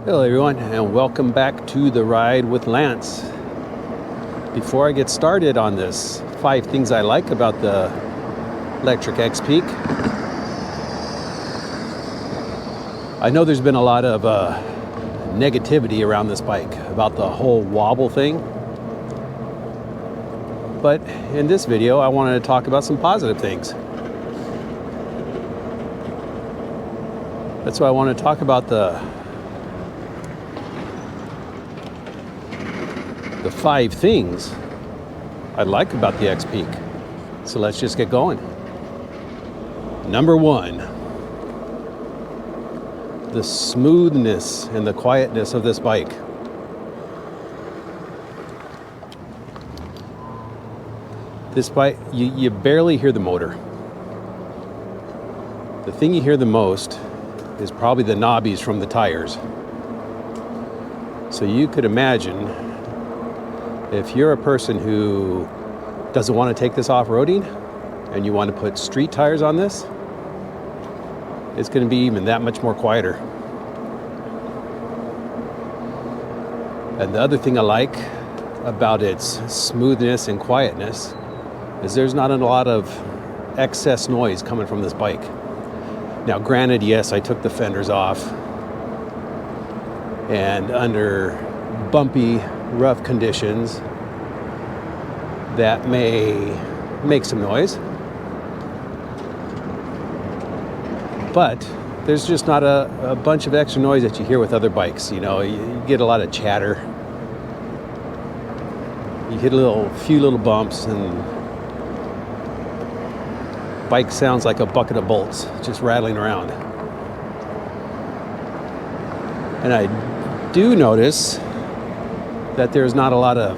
Hello everyone, and welcome back to The Ride with Lance. Before I get started on this 5 things I like about the Lectric XPeak, I know there's been a lot of negativity around this bike about the whole wobble thing, but in this video I wanted to talk about some positive things. That's why I want to talk about the 5 things I like about the XPeak. So let's just get going. Number 1, the smoothness and the quietness of this bike. This bike, you barely hear the motor. The thing you hear the most is probably the knobbies from the tires. So you could imagine if you're a person who doesn't want to take this off-roading and you want to put street tires on this, it's going to be even that much more quieter. And the other thing I like about its smoothness and quietness is there's not a lot of excess noise coming from this bike. Now granted, yes, I took the fenders off, and under bumpy, rough conditions, that may make some noise, but there's just not a bunch of extra noise that you hear with other bikes. You know, you get a lot of chatter, you hit a few little bumps, and bike sounds like a bucket of bolts just rattling around. And I do notice that there's not a lot of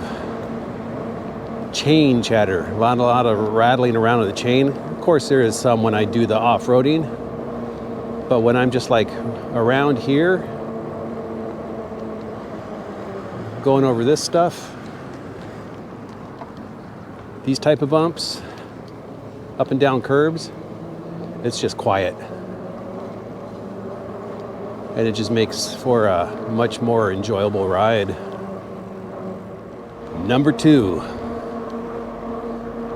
chain chatter, a lot of rattling around of the chain. Of course, there is some when I do the off-roading, but when I'm just like around here, going over this stuff, these type of bumps, up and down curbs, it's just quiet. And it just makes for a much more enjoyable ride. Number 2,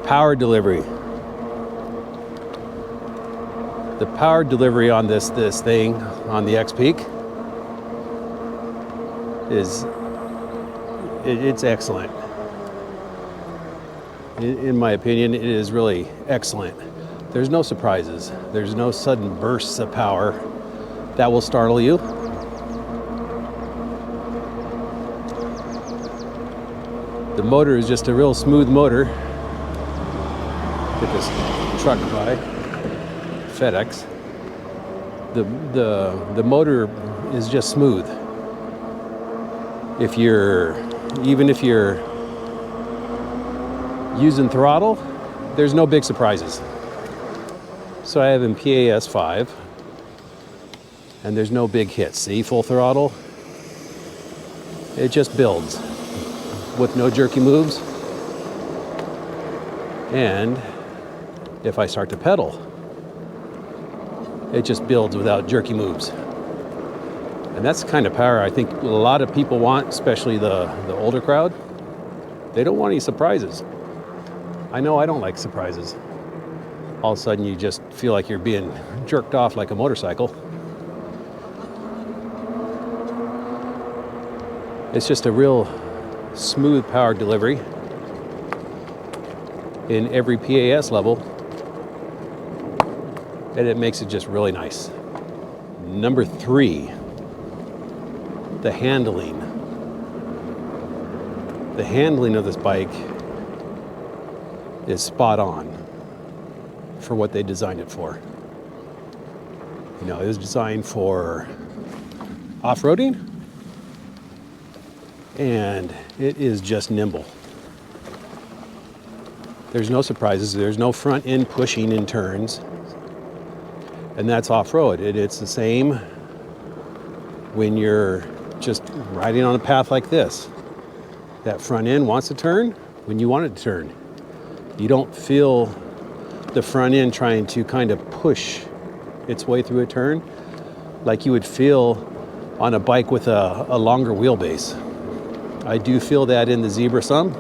power delivery. The power delivery on this thing, on the XPeak, it's excellent. In my opinion, it is really excellent. There's no surprises. There's no sudden bursts of power that will startle you. The motor is just a real smooth motor. Get this truck by FedEx. The motor is just smooth. Even if you're using throttle, there's no big surprises. So I have in PAS 5, and there's no big hits. See, full throttle, it just builds with no jerky moves. And if I start to pedal, it just builds without jerky moves. And that's the kind of power I think a lot of people want, especially the older crowd. They don't want any surprises. I know I don't like surprises. All of a sudden you just feel like you're being jerked off like a motorcycle. It's just a real smooth power delivery in every PAS level, and it makes it just really nice. Number 3, the handling. The handling of this bike is spot on for what they designed it for. You know, it was designed for off-roading, and it is just nimble. There's no surprises. There's no front end pushing in turns, and that's off-road. It's the same when you're just riding on a path like this. That front end wants to turn when you want it to turn. You don't feel the front end trying to kind of push its way through a turn like you would feel on a bike with a longer wheelbase. I do feel that in the Zebra some,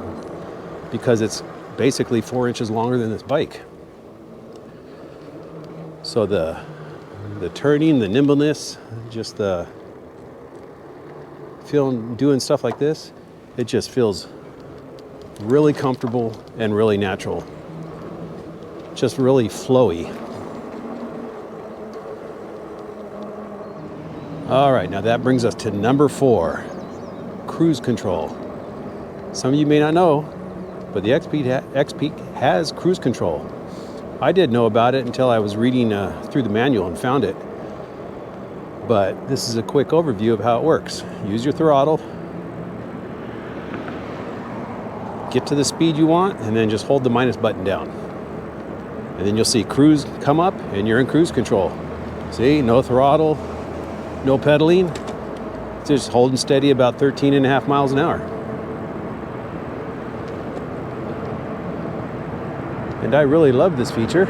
because it's basically 4 inches longer than this bike. So the turning, the nimbleness, just the doing stuff like this, it just feels really comfortable and really natural. Just really flowy. All right, now that brings us to number 4, cruise control. Some of you may not know, but the XPeak has cruise control. I didn't know about it until I was reading through the manual and found it. But this is a quick overview of how it works. Use your throttle, get to the speed you want, and then just hold the minus button down. And then you'll see cruise come up and you're in cruise control. See, no throttle, no pedaling, just holding steady about 13.5 miles an hour. And I really love this feature.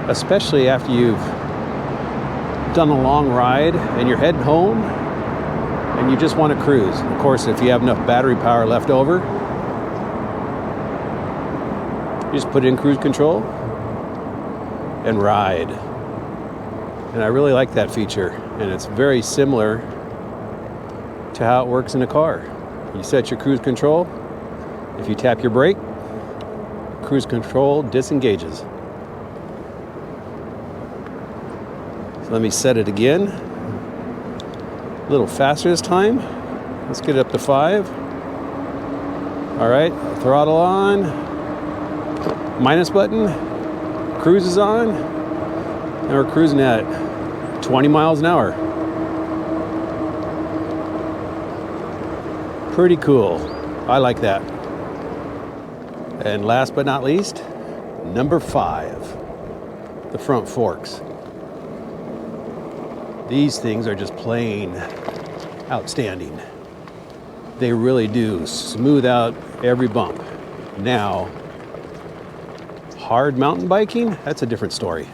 Especially after you've done a long ride and you're heading home and you just want to cruise. Of course, if you have enough battery power left over, you just put it in cruise control and ride. And I really like that feature. And it's very similar to how it works in a car. You set your cruise control. If you tap your brake, cruise control disengages. So let me set it again. A little faster this time. Let's get it up to 5. All right, throttle on. Minus button. Cruise is on. And we're cruising at 20 miles an hour. Pretty cool. I like that. And last but not least, number 5, the front forks. These things are just plain outstanding. They really do smooth out every bump. Now, hard mountain biking, that's a different story.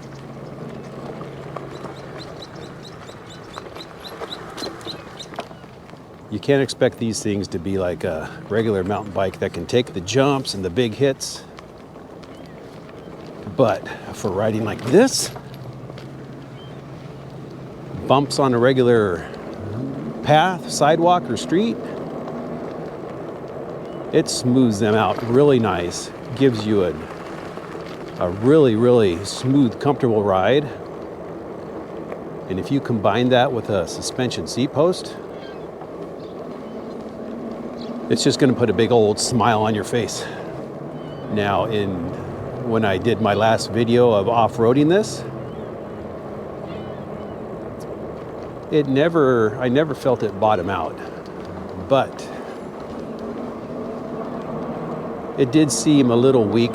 You can't expect these things to be like a regular mountain bike that can take the jumps and the big hits. But for riding like this, bumps on a regular path, sidewalk, or street, it smooths them out really nice. Gives you a really, really smooth, comfortable ride. And if you combine that with a suspension seat post, it's just going to put a big old smile on your face. Now, when I did my last video of off-roading this, I never felt it bottom out, but it did seem a little weak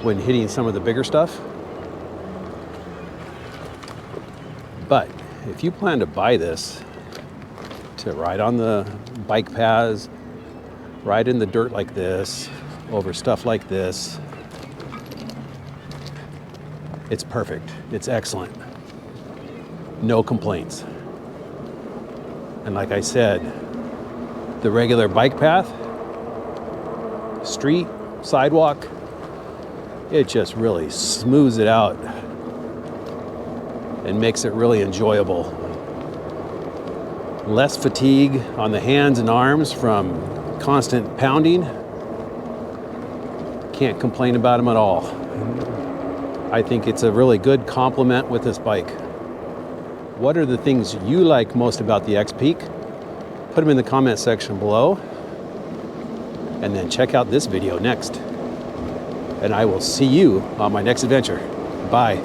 when hitting some of the bigger stuff. But if you plan to buy this to ride on the bike paths, ride in the dirt like this, over stuff like this, it's perfect. It's excellent. No complaints. And like I said, the regular bike path, street, sidewalk, it just really smooths it out and makes it really enjoyable. Less fatigue on the hands and arms from constant pounding. Can't complain about them at all. I think it's a really good complement with this bike. What are the things you like most about the XPeak? Put them in the comment section below. And then check out this video next. And I will see you on my next adventure. Bye.